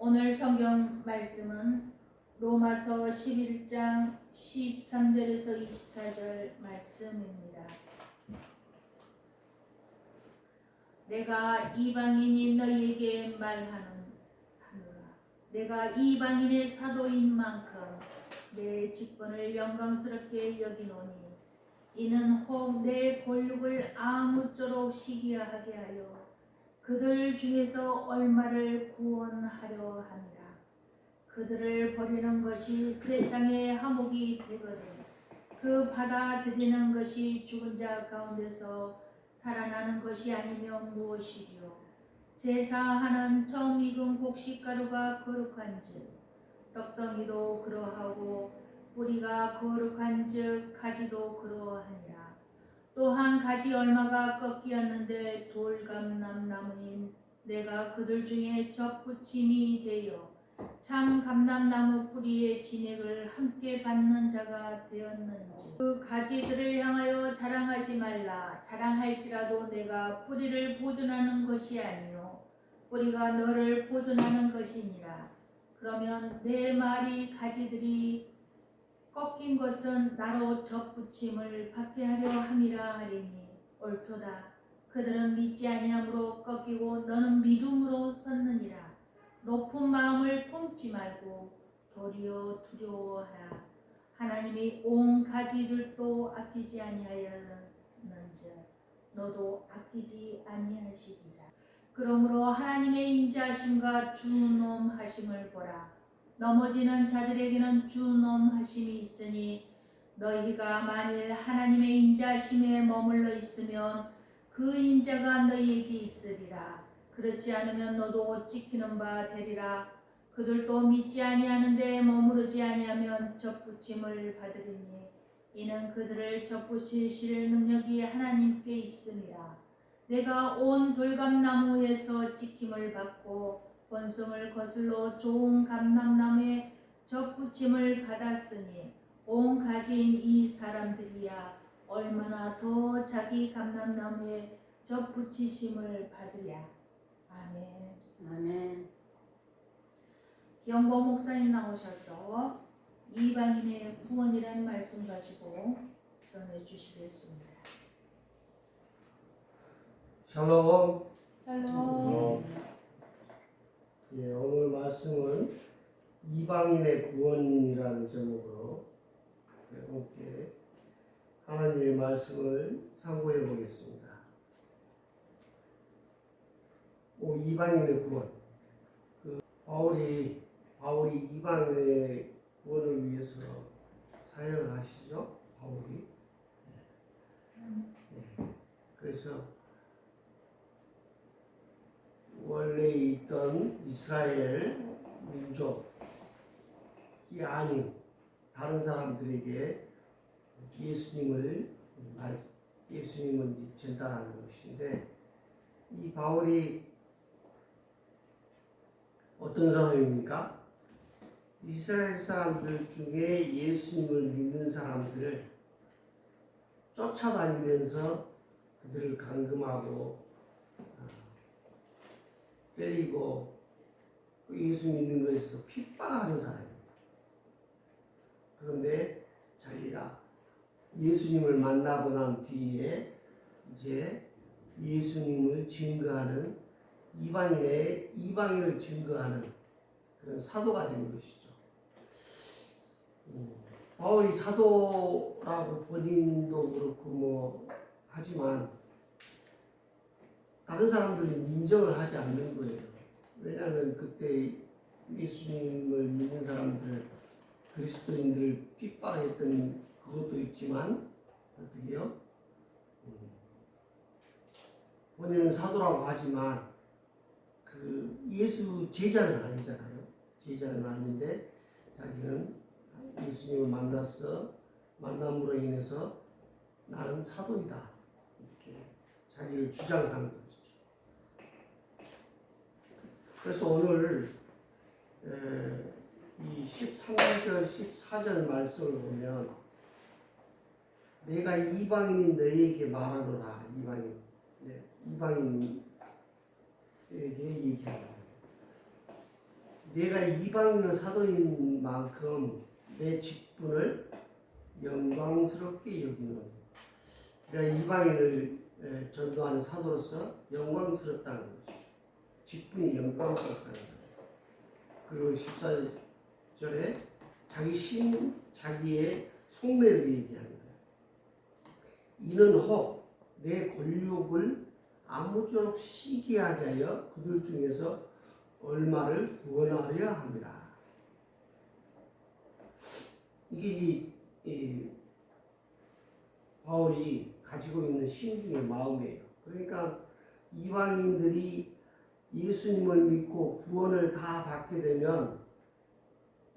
오늘 성경 말씀은 로마서 11장 13절에서 24절 말씀입니다. 내가 이방인이 너희에게 말하노라. 내가 이방인의 사도인 만큼 내 직분을 영광스럽게 여기노니 이는 혹 내 권력을 아무쪼록 시기하게 하여 그들 중에서 얼마를 구원하려 함이라. 그들을 버리는 것이 세상의 화목이 되거든 그 받아들이는 것이 죽은 자 가운데서 살아나는 것이 아니면 무엇이리요. 제사하는 처음 익은 곡식가루가 거룩한즉 떡덩이도 그러하고 뿌리가 거룩한즉 가지도 그러하니라. 또한 가지 얼마가 꺾이었는데 돌감람나무인 내가 그들 중에 접붙임이 되어 참 감람나무 뿌리의 진액을 함께 받는 자가 되었는지 그 가지들을 향하여 자랑하지 말라. 자랑할지라도 내가 뿌리를 보존하는 것이 아니요 뿌리가 너를 보존하는 것이니라. 그러면 내 말이 가지들이 꺾인 것은 나로 접붙임을 받게 하려 함이라 하리니 옳도다. 그들은 믿지 아니함으로 꺾이고 너는 믿음으로 섰느니라. 높은 마음을 품지 말고 도리어 두려워하라. 하나님이 온 가지들도 아끼지 아니하였는즉 너도 아끼지 아니하시리라. 그러므로 하나님의 인자하심과 준엄하심을 보라. 넘어지는 자들에게는 준엄하심이 있으니 너희가 만일 하나님의 인자하심에 머물러 있으면 그 인자가 너희에게 있으리라. 그렇지 않으면 너도 찍히는 바 되리라. 그들도 믿지 아니하는데 머무르지 아니하면 접붙임을 받으리니 이는 그들을 접붙이실 능력이 하나님께 있음이라. 내가 온 돌감나무에서 찍힘을 받고 본성을 거슬러 좋은 감람나무에 접붙임을 받았으니 온 가지인 이 사람들이야 얼마나 더 자기 감람나무에 접붙이심을 받으랴. 아멘. 아멘. 영보 목사님 나오셔서 이방인의 구원이라는 말씀 가지고 전해주시겠습니다. 샬롬. 샬롬. 예, 오늘 말씀은 이방인의 구원이라는 제목으로 함께 하나님의 말씀을 상고해 보겠습니다. 이방인의 구원. 바울이 이방인의 구원을 위해서 사역을 하시죠. 바울이. 그래서 원래 있던 이스라엘 민족이 아닌 다른 사람들에게 예수님을 전달하는 것인데, 이 바울이 어떤 사람입니까? 이스라엘 사람들 중에 예수님을 믿는 사람들을 쫓아다니면서 그들을 감금하고 때리고 예수 믿는 것에 있어서 핍박하는 사람입니다. 그런데 자기가 예수님을 만나고 난 뒤에 이제 예수님을 증거하는 이방인을 증거하는 그런 사도가 된 것이죠. 바울이 사도라고 본인도 그렇고 하지만 다른 사람들은 인정을 하지 않는 거예요. 왜냐하면 그때 예수님을 믿는 사람들, 그리스도인들을 핍박했던 그것도 있지만 어떻게요? 본인은 사도라고 하지만 그 예수 제자는 아니잖아요. 제자는 아닌데 자기는 예수님을 만남으로 인해서 나는 사도이다 이렇게 자기를 주장하는 거죠. 그래서 오늘 이 13절, 14절 말씀을 보면 내가 이방인인 너희에게 말하노라. 이방인에게 얘기하노라. 내가 이방인의 사도인 만큼 내 직분을 영광스럽게 여기는, 내가 이방인을 전도하는 사도로서 영광스럽다는 것이죠. 직분이 영광스럽다는 거예요. 그리고 14절에 자기의 속매를 얘기하는 거예요. 이는 혹 내 권력을 아무쪼록 시기하게 하여 그들 중에서 얼마를 구원하려 함이라. 이게 이 바울이 가지고 있는 심중의 마음이에요. 그러니까 이방인들이 예수님을 믿고 구원을 다 받게 되면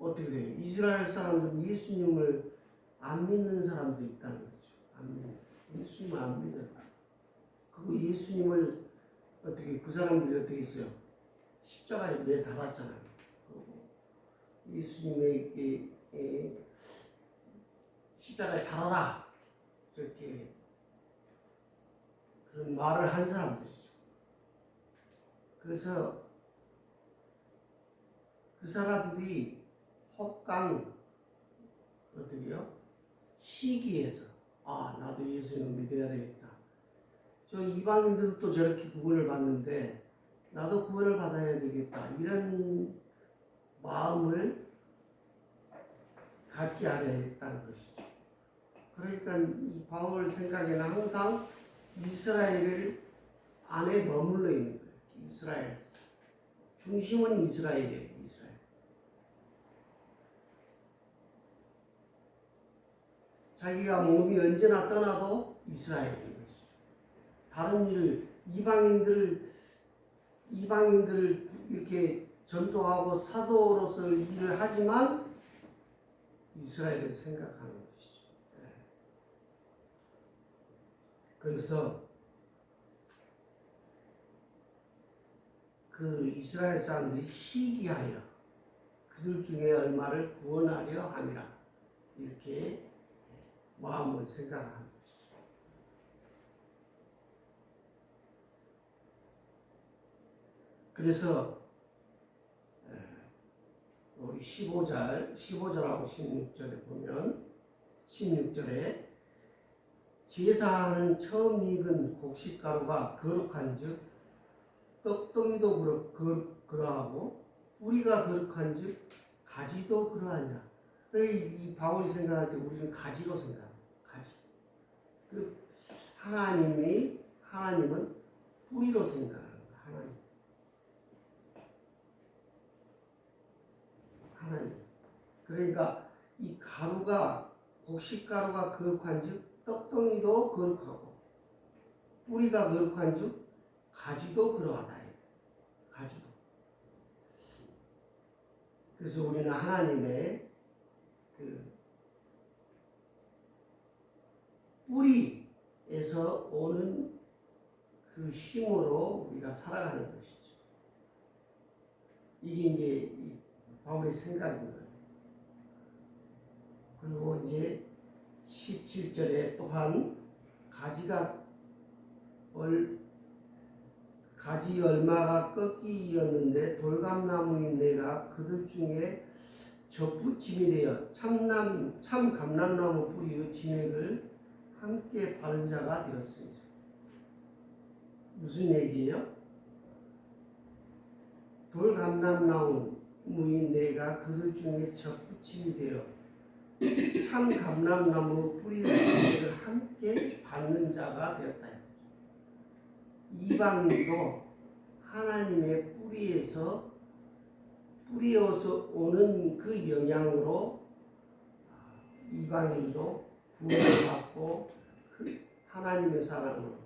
어떻게 돼요? 이스라엘 사람들은 예수님을 안 믿는 사람도 있다는 거죠. 안 믿는. 예수님을 안 믿어요. 그리고 예수님을 어떻게, 그 사람들이 어떻게 했어요? 십자가에 매 달았잖아요. 예수님에게 십자가에 달아라, 이렇게 그런 말을 한 사람들이죠. 그래서 그 사람들이 혹강 어떻게요? 시기에서 나도 예수님을 믿어야 되겠다. 저 이방인들도 저렇게 구원을 받는데 나도 구원을 받아야 되겠다. 이런 마음을 갖게 하려 했다는 것이죠. 그러니까 이 바울 생각에는 항상 이스라엘 안에 머물러 있는 거예요. 이스라엘. 중심은 이스라엘이에요. 이스라엘. 자기가 몸이 언제나 떠나도 이스라엘인 것이죠. 다른 일을, 이방인들을 이렇게 전도하고 사도로서 일을 하지만 이스라엘을 생각하는 것이죠. 그래서 그 이스라엘 사람들이 시기하여 그들 중에 얼마를 구원하려 함이라, 이렇게 마음을 생각하는 것이죠. 그래서 우리 15절하고 16절에 보면, 16절에 제사하는 처음 익은 곡식가루가 거룩한즉 떡덩이도 그러하고 뿌리가 거룩한즉 가지도 그러하니라. 이 바울이 생각할 때 우리는 가지로 생각합니다. 가지. 그 하나님은 뿌리로 생각합니다. 하나님. 그러니까 이 곡식가루가 거룩한즉 떡덩이도 거룩하고 뿌리가 거룩한즉 가지도 그러하다. 가지도. 그래서 우리는 하나님의 그 뿌리에서 오는 그 힘으로 우리가 살아가는 것이죠. 이게 이제 바울의 생각인 거예요. 그리고 이제 17절에 또한 가지 얼마가 꺾이었는데 돌감나무인 내가 그들 중에 접붙임이 되어 참 감람나무 뿌리의 진액을 함께 받은 자가 되었습니다. 무슨 얘기예요? 돌감람나무인 내가 그들 중에 접붙임이 되어 참 감람나무 뿌리의 진액을 함께 받는 자가 되었다. 이방인도 하나님의 뿌리에서 오는 그 영향으로 이방인도 구원을 받고 그 하나님의 사랑으로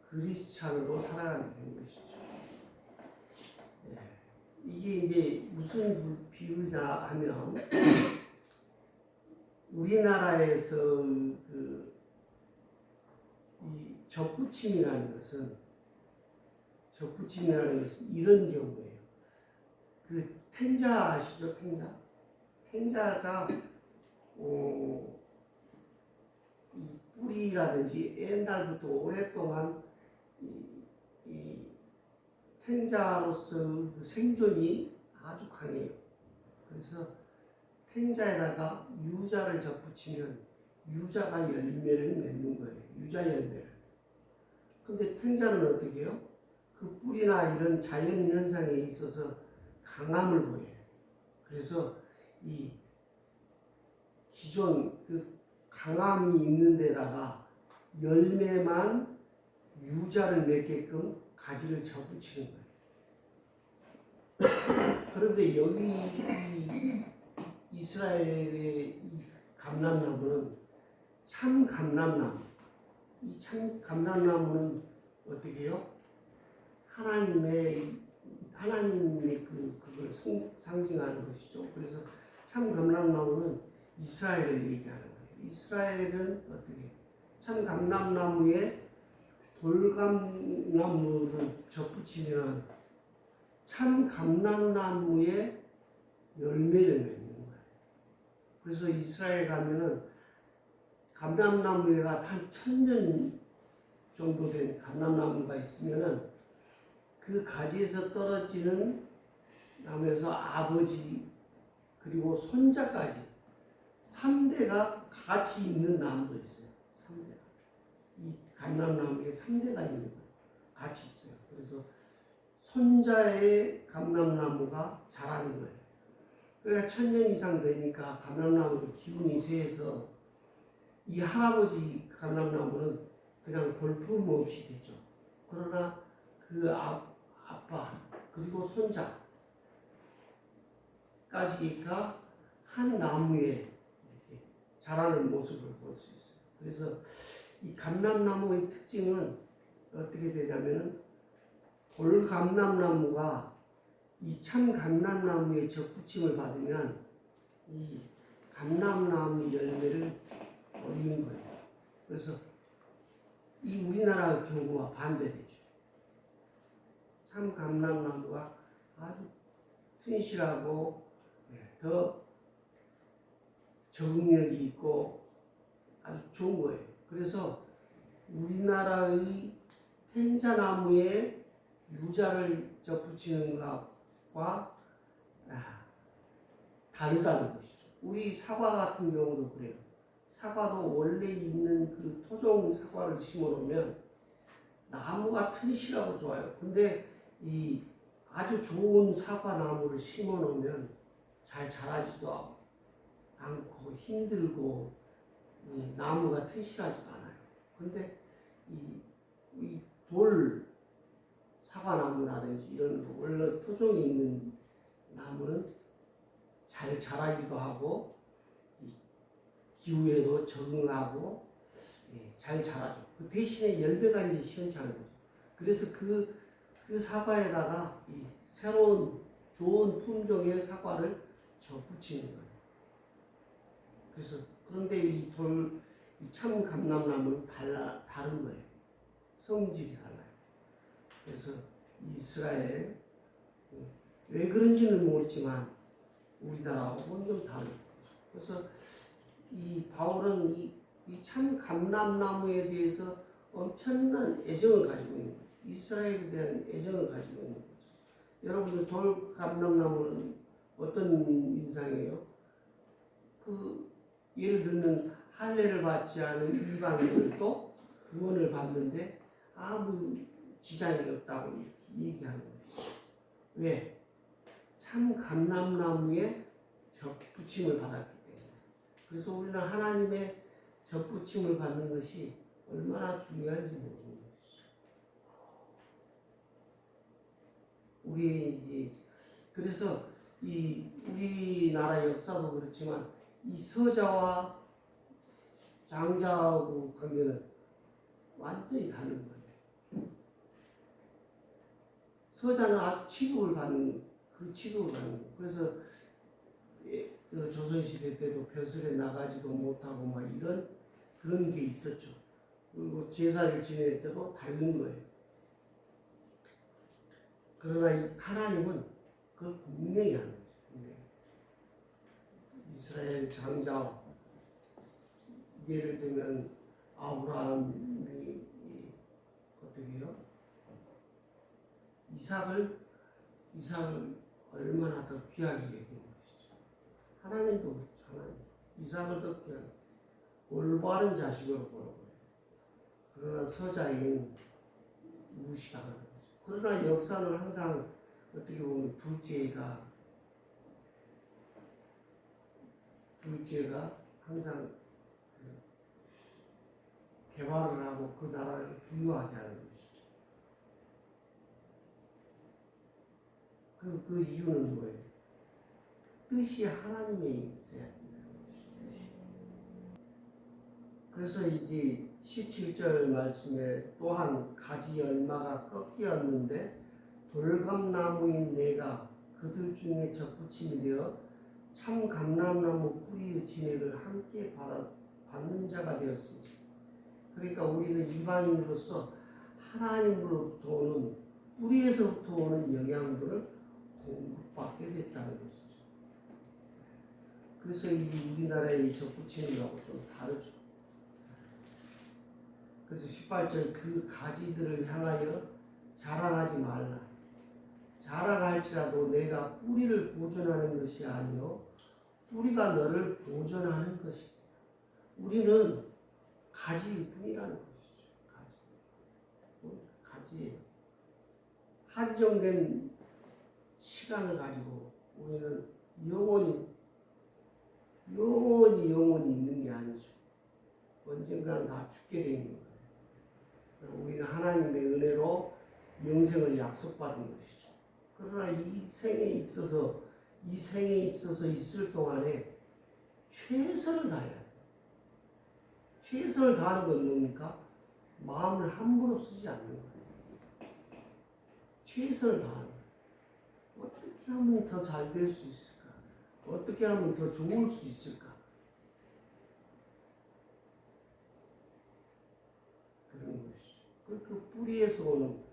그리스찬으로 살아가게 된 것이죠. 이게 이제 무슨 비유냐 하면, 우리나라에서 이 접붙임이라는 것은 이런 경우예요. 그 텐자 아시죠? 텐자가 이 뿌리라든지 옛날부터 오랫동안 이 텐자로서 그 생존이 아주 강해요. 그래서 텐자에다가 유자를 접붙이면 유자가 열매를 맺는 거예요. 유자 열매를. 근데 텐자는 어떻게 해요? 그 뿌리나 이런 자연 현상에 있어서 강함을 보여요. 그래서 이 기존 그 강함이 있는 데다가 열매만 유자를 맺게끔 가지를 접붙이는 거예요. 그런데 여기 이 이스라엘의 이 감람나무는 참 감람나무. 이 참 감람나무는 어떻게 해요? 하나님의 그걸 상징하는 것이죠. 그래서 참 감람나무는 이스라엘을 얘기하는 거예요. 이스라엘은 어떻게? 참 감람나무에 돌감나무를 접붙이면 참 감람나무에 열매를 맺는 거예요. 그래서 이스라엘 가면은 감람나무가 한 1000년 정도 된 감람나무가 있으면은 그 가지에서 떨어지는 나무에서 아버지 그리고 손자까지 3대가 같이 있는 나무도 있어요. 3대가. 이 감람나무에 3대가 있는 거예요. 같이 있어요. 그래서 손자의 감람나무가 자라는 거예요. 그러니까 1000년 이상 되니까 감람나무도 기운이 세서 이 할아버지 감람나무는 그냥 볼품 없이 되죠. 그러나 그 아빠 그리고 손자까지가 한 나무에 이렇게 자라는 모습을 볼 수 있어요. 그래서 이 감람나무의 특징은 어떻게 되냐면은 돌감람나무가 이 참 감람나무에 접붙임을 받으면 이 감람나무 열매를 얻는 거예요. 그래서 이 우리나라 경우와 반대되죠. 참 감람나무가 아주 튼실하고 더 적응력이 있고 아주 좋은 거예요. 그래서 우리나라의 텐자나무에 유자를 접붙이는 것과 다르다는 것이죠. 우리 사과 같은 경우도 그래요. 사과도 원래 있는 그 토종 사과를 심어 놓으면 나무가 튼실하고 좋아요. 근데 이 아주 좋은 사과 나무를 심어 놓으면 잘 자라지도 않고 힘들고 이 나무가 튼실하지도 않아요. 근데 이 돌 사과나무라든지 이런 원래 토종이 있는 나무는 잘 자라기도 하고 기후에도 적응하고 잘 자라죠. 그 대신에 열매가 이제 시원찮은 거죠. 그래서 그 사과에다가 이 새로운 좋은 품종의 사과를 접붙이는 거예요. 그래서 그런데 이 참 감람나무는 다른 거예요. 성질이 달라요. 그래서 이스라엘 왜 그런지는 모르지만 우리나라하고는 좀 다른 거죠. 그래서 이 바울은 이 참 감람나무에 대해서 엄청난 애정을 가지고 있는 거죠. 이스라엘에 대한 애정을 가지고 있는 거죠. 여러분들 돌 감람나무는 어떤 인상이에요? 예를 들면 할례를 받지 않은 이방인들도 구원을 받는데 아무 지장이 없다고 얘기하는 거죠. 왜? 참 감람나무에 접붙임을 받았기 때문에. 그래서 우리는 하나님의 접붙임을 받는 것이 얼마나 중요한지 모르는 것이죠. 그래서 우리나라 역사도 그렇지만 이 서자와 장자하고 관계는 완전히 다른 거예요. 서자는 아주 취급을 받는 거예요. 그래서 그 조선시대 때도 벼슬에 나가지도 못하고 막 그런 게 있었죠. 그리고 제사를 지낼 때도 다른 거예요. 그러나 하나님은 그걸 분명히 하는 거죠. 이스라엘 장자, 예를 들면 아브라함이 어떻게 해요? 이삭을 얼마나 더 귀하게 여긴 것이죠. 하나님도 그렇죠. 이삭을 더 귀하게 올바른 자식으로 보는 거예요. 그러나 서자인 무시당하는 거죠. 그러나 역사는 항상 어떻게 보면 둘째가 항상 개발을 하고 그 나라를 부유하게 하는 것이죠. 그 이유는 뭐예요? 뜻이 하나님의 있어야 된다는 것이죠. 그래서 이제 17절 말씀에 또한 가지 열마가 꺾이었는데 돌감나무인 내가 그들 중에 접붙임이 되어 참 감람나무 뿌리의 진액을 함께 받는 자가 되었습니다. 그러니까 우리는 이방인으로서 하나님으로부터 오는 뿌리에서부터 오는 영양분을 공급받게 됐다는 것이죠. 그래서 이 우리나라의 접붙임이라고 좀 다르죠. 그래서 18절 그 가지들을 향하여 자랑하지 말라. 자랑할지라도 내가 뿌리를 보존하는 것이 아니요 뿌리가 너를 보존하는 것이다. 우리는 가지일 뿐이라는 것이죠. 가지예요. 한정된 시간을 가지고 우리는 영원히 있는 게 아니죠. 언젠가는 다 죽게 되어 있는 거예요. 우리는 하나님의 은혜로 영생을 약속받은 것이죠. 그러나 이 생에 있어서 있을 동안에 최선을 다해야 돼요. 최선을 다하는 건 뭡니까? 마음을 함부로 쓰지 않는 거예요. 최선을 다하는 거예요. 어떻게 하면 더 잘 될 수 있을까? 어떻게 하면 더 좋을 수 있을까? 그런 것이죠. 그 뿌리에서 오는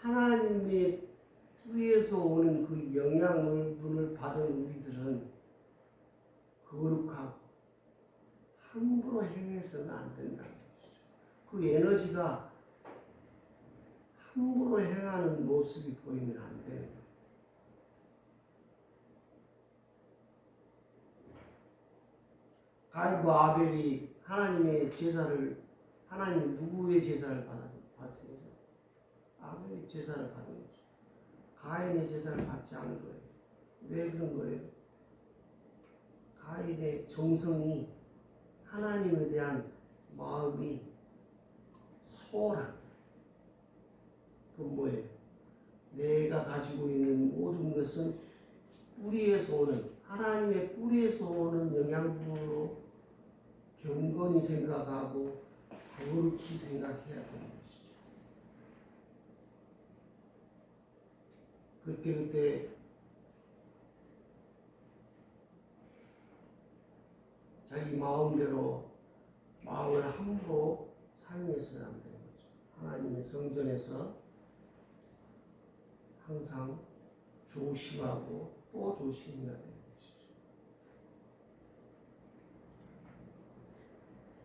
하나님의 뿌리에서 오는 그 영양분을 받은 우리들은 거룩하고 함부로 행해서는 안 된다는 것이죠. 그 에너지가 함부로 행하는 모습이 보이면 안 되는 거예요. 가인과 아벨이 하나님의 제사를 하나님 누구의 제사를 받은 거죠? 아벨의 제사를 받은 거죠. 가인의 제사를 받지 않은 거예요. 왜 그런 거예요? 가인의 정성이 하나님에 대한 마음이 소홀한 그 뭐예요? 내가 가지고 있는 모든 것은 뿌리에서 오는 하나님의 뿌리에서 오는 영양분으로 경건히 생각하고 거룩히 생각해야 되는 것이죠. 그때 자기 마음대로 마음을 함부로 사용해서는 안 되는 거죠. 하나님의 성전에서 항상 조심하고 또 조심해야 되는 것이죠.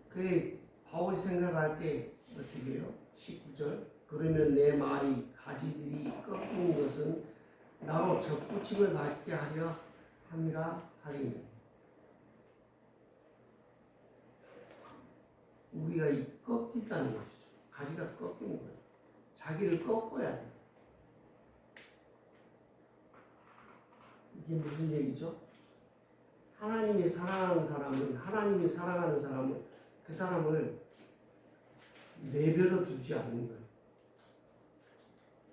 그 바울이 생각할 때 어떻게 해요? 19절 그러면 내 말이 가지들이 꺾인 것은 나로 접붙임을 받게 하려 함이라 하리니 우리가 꺾인다는 것이죠. 가지가 꺾이는 거예요. 자기를 꺾어야 돼요. 이게 무슨 얘기죠? 하나님이 사랑하는 사람은 그 사람을 내버려 두지 않는 거예요.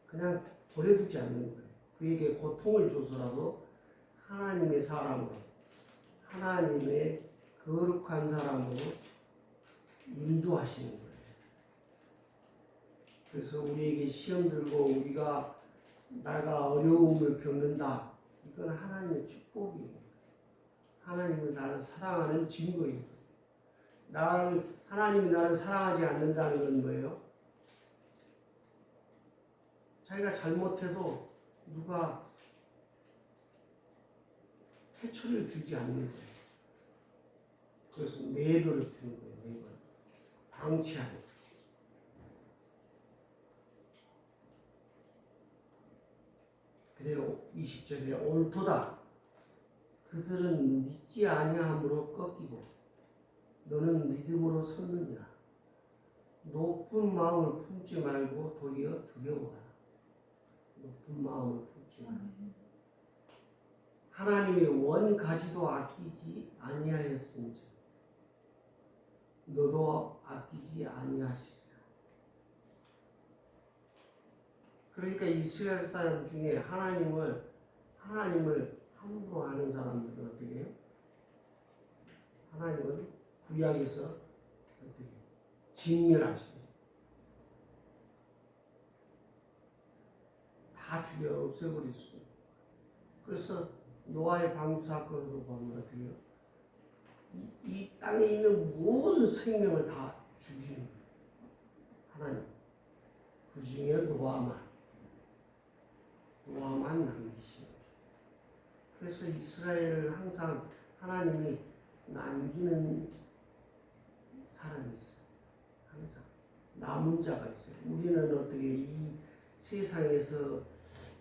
그냥 버려두지 않는 거예요. 그에게 고통을 줘서라도 하나님의 사람으로, 하나님의 거룩한 사람으로 인도하시는 거예요. 그래서 우리에게 시험 들고 내가 어려움을 겪는다. 이건 하나님의 축복이에요. 하나님을 나를 사랑하는 증거예요. 하나님이 나를 사랑하지 않는다는 건 뭐예요? 자기가 잘못해도 누가 태초를 들지 않는 거예요. 그래서 내버려 두는 거예요. 내버려. 방치하는 거예요. 그래요. 20절에 옳도다. 그들은 믿지 아니함으로 꺾이고 너는 믿음으로 섰느니라. 높은 마음을 품지 말고 도리어 두려워하라. 높은 마음을 품지 말고. 하나님의 원 가지도 아끼지 아니하였은즉 너도 아끼지 아니하시리라. 그러니까 이스라엘 사람 중에 하나님을 함부로 하는 사람들은 어떻게 해요? 하나님은 구약에서 어떻게 진멸하시죠. 다 죽여 없애버릴 수. 그래서 노아의 방주 사건으로 보면 어떻게 해요? 이 땅에 있는 모든 생명을 다 죽이는 거예요. 하나님. 그 중에 노아만 남기시는 거죠. 그래서 이스라엘을 항상 하나님이 남기는 사람이 있어요. 항상 남은 자가 있어요. 우리는 어떻게 이 세상에서,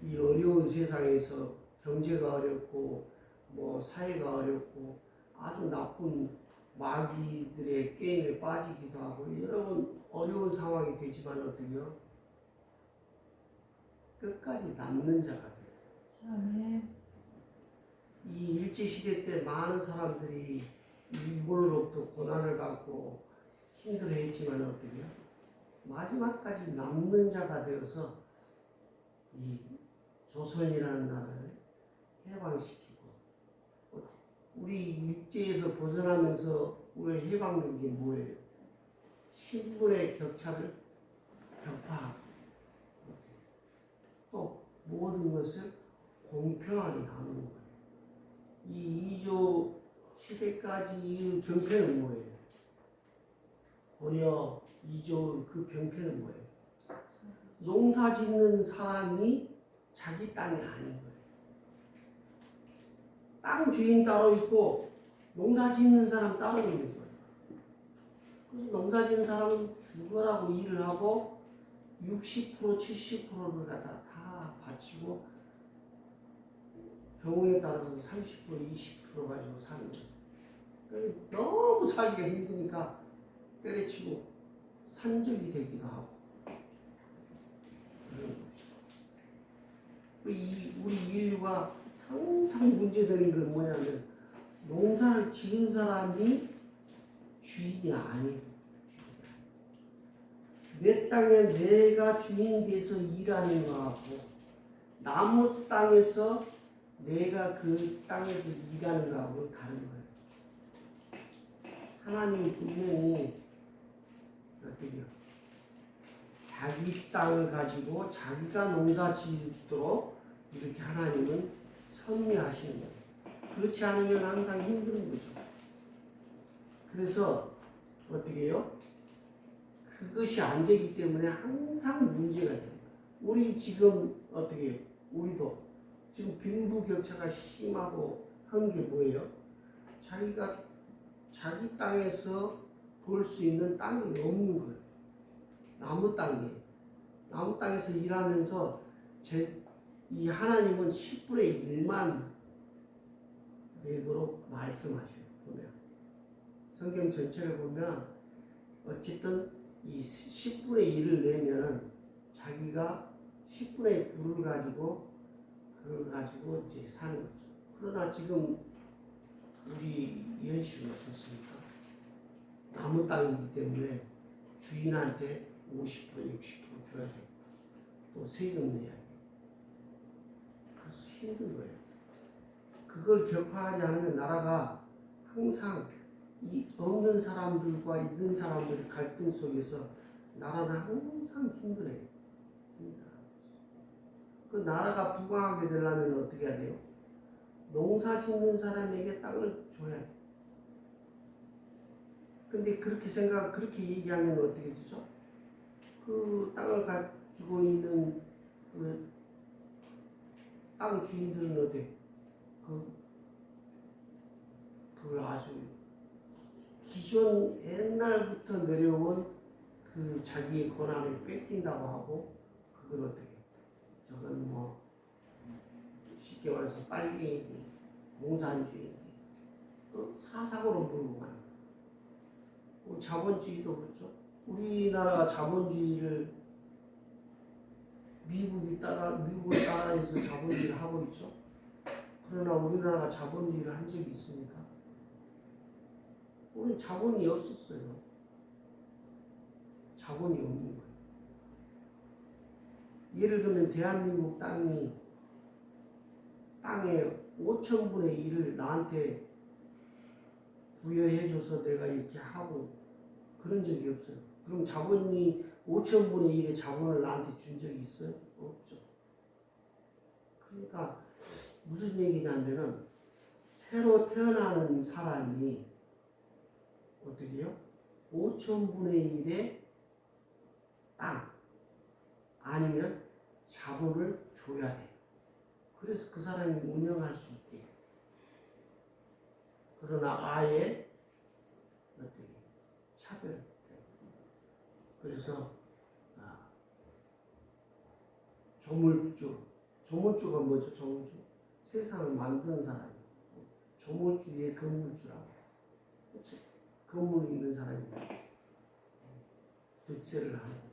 이 어려운 세상에서 경제가 어렵고 뭐 사회가 어렵고 아주 나쁜 마귀들의 게임에 빠지기도 하고 여러 번 어려운 상황이 되지만 어떻게요? 끝까지 남는 자가 돼요. 아멘. 이 일제시대 때 많은 사람들이 일본으로부터 고난을 받고 힘들어했지만 어떻게요? 마지막까지 남는 자가 되어서 이 조선이라는 나라를 해방시키고 우리 일제에서 벗어나면서 우리가 해방된 게 뭐예요? 신분의 격차를 격파하고 또 모든 것을 공평하게 나누는 거예요. 이 이조 시대까지 이 병폐는 뭐예요? 고려 이조 그 병폐는 뭐예요? 농사 짓는 사람이 자기 땅이 아닌 거예요. 땅 주인 따로 있고 농사 짓는 사람 따로 있는 거예요. 그래서 농사 짓는 사람은 죽어라고 일을 하고 60% 70%를 갖다 다 바치고 경우에 따라서 30% 20% 가지고 사는 거예요. 너무 살기가 힘드니까 때려치고 산적이 되기도 하고 우리 인류가 항상 문제되는 건 뭐냐면 농사를 지은 사람이 주인이 아니에요. 내 땅에 내가 주인이 돼서 일하는 거하고 나무 땅에서 내가 그 땅에서 일하는 거하고 다른 거예요. 하나님이 분명히 어떻게요? 자기 땅을 가지고 자기가 농사 짓도록 이렇게 하나님은 섭리하시는 거예요. 그렇지 않으면 항상 힘든 거죠. 그래서 어떻게 해요? 그것이 안 되기 때문에 항상 문제가 돼요. 우리 지금 어떻게 해요? 우리도 지금 빈부격차가 심하고 한 게 뭐예요? 자기가 자기 땅에서 볼 수 있는 땅이 없는 거예요. 나무 땅이에요. 나무 땅에서 일하면서 이 하나님은 10분의 1만 내도록 말씀하셔요. 보면 성경 전체를 보면 어쨌든 이 10분의 1을 내면 자기가 10분의 9를 가지고 그걸 가지고 이제 사는 거죠. 그러나 지금 우리 현실은 어떻습니까? 나무 땅이기 때문에 주인한테 50% 60% 줘야 돼. 또 세금 내야 돼. 그래서 힘든 거예요. 그걸 격파하지 않으면 나라가 항상 이 없는 사람들과 있는 사람들의 갈등 속에서 나라는 항상 힘들어요. 그 나라가 부강하게 되려면 어떻게 해야 돼요? 농사 짓는 사람에게 땅을 줘야 돼. 근데 그렇게 얘기하면 어떻게 되죠? 그 땅을 가지고 있는 그 땅 주인들은 어때? 그걸 아주 기존 옛날부터 내려온 그 자기의 권한을 뺏긴다고 하고 그걸 어떻게? 저건 뭐 쉽게 말해서 빨갱이 공산주의인지 사상으로 몰고 가는 거예요. 자본주의도 그렇죠. 우리나라가 자본주의를 미국을 따라해서 자본주의를 하고 있죠. 그러나 우리나라가 자본주의를 한 적이 있습니까? 우리는 자본이 없었어요. 자본이 없는 거예요. 예를 들면 대한민국 땅의 5천분의 1을 나한테 부여해줘서 내가 이렇게 하고 그런 적이 없어요. 그럼 자본이 5천분의 1의 자본을 나한테 준 적이 있어요? 없죠. 그러니까 무슨 얘기냐면은 새로 태어나는 사람이 어떻게 해요? 5천분의 1의 땅 아니면 자본을 줘야 돼요. 그래서 그 사람이 운영할 수 있게. 그러나 아예 어떻게 차별돼요. 그래서 조물주가 뭐죠? 조물주 세상을 만드는 사람이에요. 조물주의 건물주라고. 그렇죠? 건물이 있는 사람이 득세를 하는 거죠.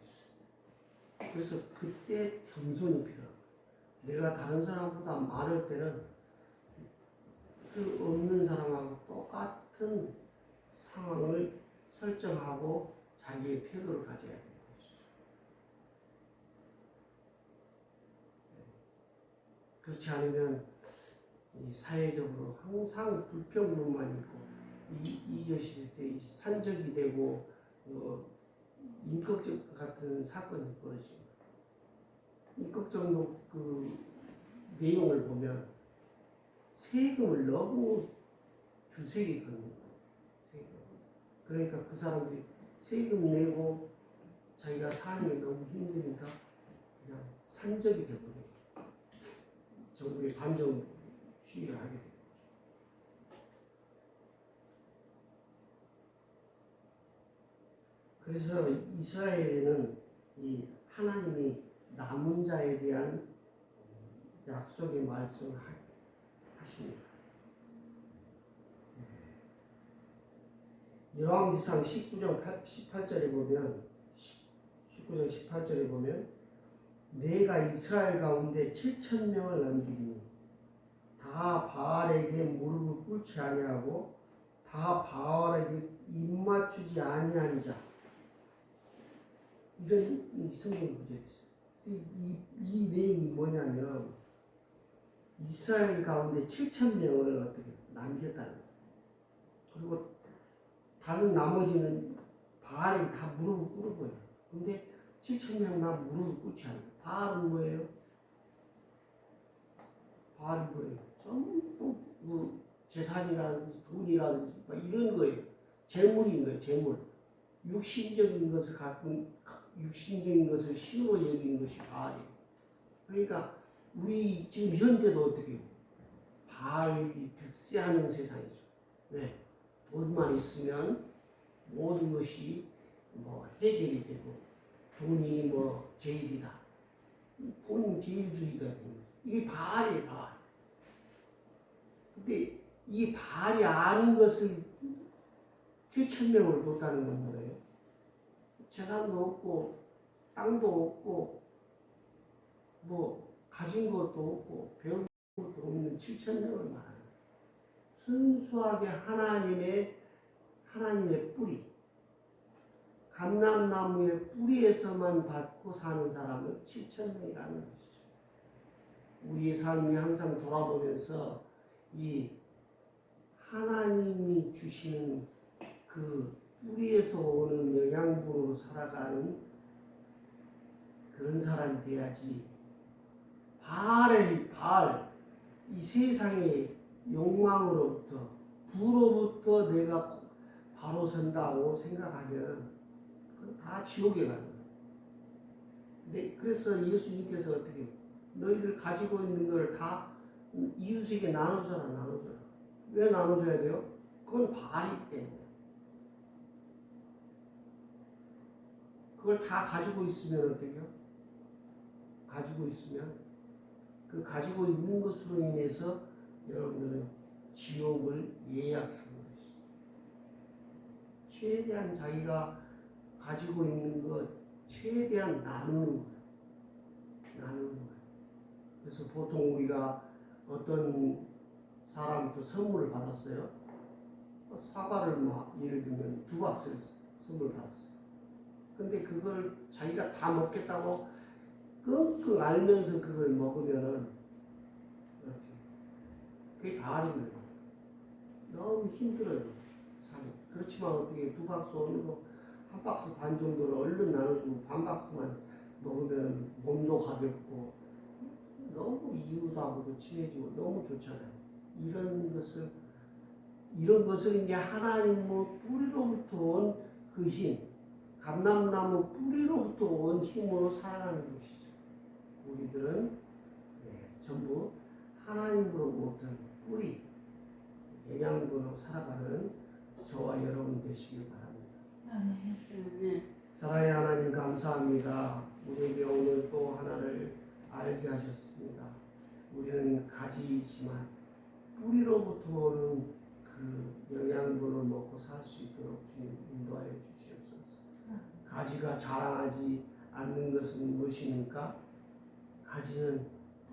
그래서 그때 겸손이 필요합니다. 내가 다른 사람보다 많을 때는 그 없는 사람하고 똑같은 상황을 설정하고 자기의 태도를 가져야 되는 것이죠. 그렇지 않으면 이 사회적으로 항상 불평불만이 있고 잊으실 때 산적이 되고 임꺽정 같은 사건이 벌어집니다. 임꺽정도 그 내용을 보면 세금을 너무 드세게 걷는 거예요. 세금. 그러니까 그 사람들이 세금 내고 자기가 사는 게 너무 힘드니까 그냥 산적이 되버려요. 정부의 반정 시위를 하게 돼요. 그래서 이스라엘에는 이 하나님이 남은 자에 대한 약속의 말씀을 하십니다. 열왕기상 19장 18절에 보면 내가 이스라엘 가운데 7,000명을 남기니 다 바알에게 무릎을 꿇지 아니하고 다 바알에게 입맞추지 아니한 자. 이런 성경 구절이 있어요. 이 내용이 뭐냐면 이스라엘 가운데 7,000명을 어떻게 남겼다는 거예요. 그리고 다른 나머지는 바알이 다 무릎을 꿇은 거예요. 근데 7,000명 다 무릎을 꿇지 않아요. 바알은 뭐예요? 바알은 뭐예요? 전부 뭐 재산이라든지 돈이라든지 막 이런 거예요. 재물인 거예요. 재물. 육신적인 것을 신으로 여기는 것이 바알이에요. 그러니까 우리 지금 현대도 어떻게 해요? 바알이 득세하는 세상이죠. 왜? 돈만 있으면 모든 것이 뭐 해결이 되고 돈이 뭐 제일이다. 돈 제일주의가 되는 거죠. 이게 바알이에요, 바알. 근데 이 바알이 아닌 것을 7,000명을 뒀다는 건 뭐예요? 재산도 없고 땅도 없고 뭐 가진 것도 없고 배운 것도 없는 7,000명을 말하는 순수하게 하나님의 뿌리, 감람나무의 뿌리에서만 받고 사는 사람은 7,000명이라는 것이죠. 우리의 삶이 항상 돌아보면서 이 하나님이 주시는 그 뿌리에서 오는 영양분으로 살아가는 그런 사람이 돼야지. 바알, 이 세상의 욕망으로부터, 부로부터 내가 바로 선다고 생각하면 그건 다 지옥에 가는 거예요. 네, 그래서 예수님께서 어떻게 해요? 너희들 가지고 있는 걸 다 이웃에게 나눠줘라. 왜 나눠줘야 돼요? 그건 바알이기 때문에. 그걸 다 가지고 있으면 어떻게 해요? 가지고 있으면 그 가지고 있는 것으로 인해서 여러분들은 지옥을 예약하는 것이죠. 최대한 자기가 가지고 있는 것 최대한 나누는 거예요. 나누는 거예요. 그래서 보통 우리가 어떤 사람부터 선물을 받았어요. 사과를 막 예를 들면 2박스를 선물 받았어요. 근데 그걸 자기가 다 먹겠다고 끙끙 앓면서 그걸 먹으면은 이렇게 그게 바알인 거예요. 너무 힘들어요. 삶이. 그렇지만 어떻게 2박스 오는 거 1박스 반 정도를 얼른 나눠주고 반 박스만 먹으면 몸도 가볍고 너무 이웃하고도 친해지고 너무 좋잖아요. 이런 것을 이제 하나님 뿌리로부터 온 그 힘, 감람나무 뿌리로부터 온 힘으로 살아가는 것이죠. 우리들은 전부 하나님으로부터 뿌리, 영양분으로 살아가는 저와 여러분 되시길 바랍니다. 아멘. 사랑의 하나님 감사합니다. 우리에게 오늘 또 하나를 알게 하셨습니다. 우리는 가지이지만 뿌리로부터 오는 그 영양분을 먹고 살 수 있도록 주님 인도하여 주시옵소서. 가지가 자라나지 않는 것은 무엇입니까? 가지는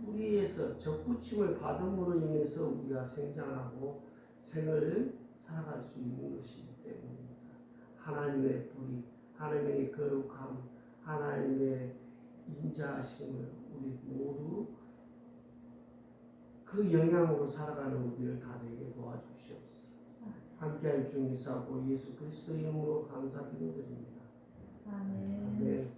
뿌리에서 접붙임을 받음으로 인해서 우리가 생장하고 생을 살아갈 수 있는 것이기 때문입니다. 하나님의 뿌리, 하나님의 거룩함, 하나님의 인자하심을 우리 모두 그 영향으로 살아가는 우리를 다 되게 도와주시옵소서. 함께할 주 미사고 예수 그리스도 이름으로 감사 기도드립니다. 아멘. 아멘.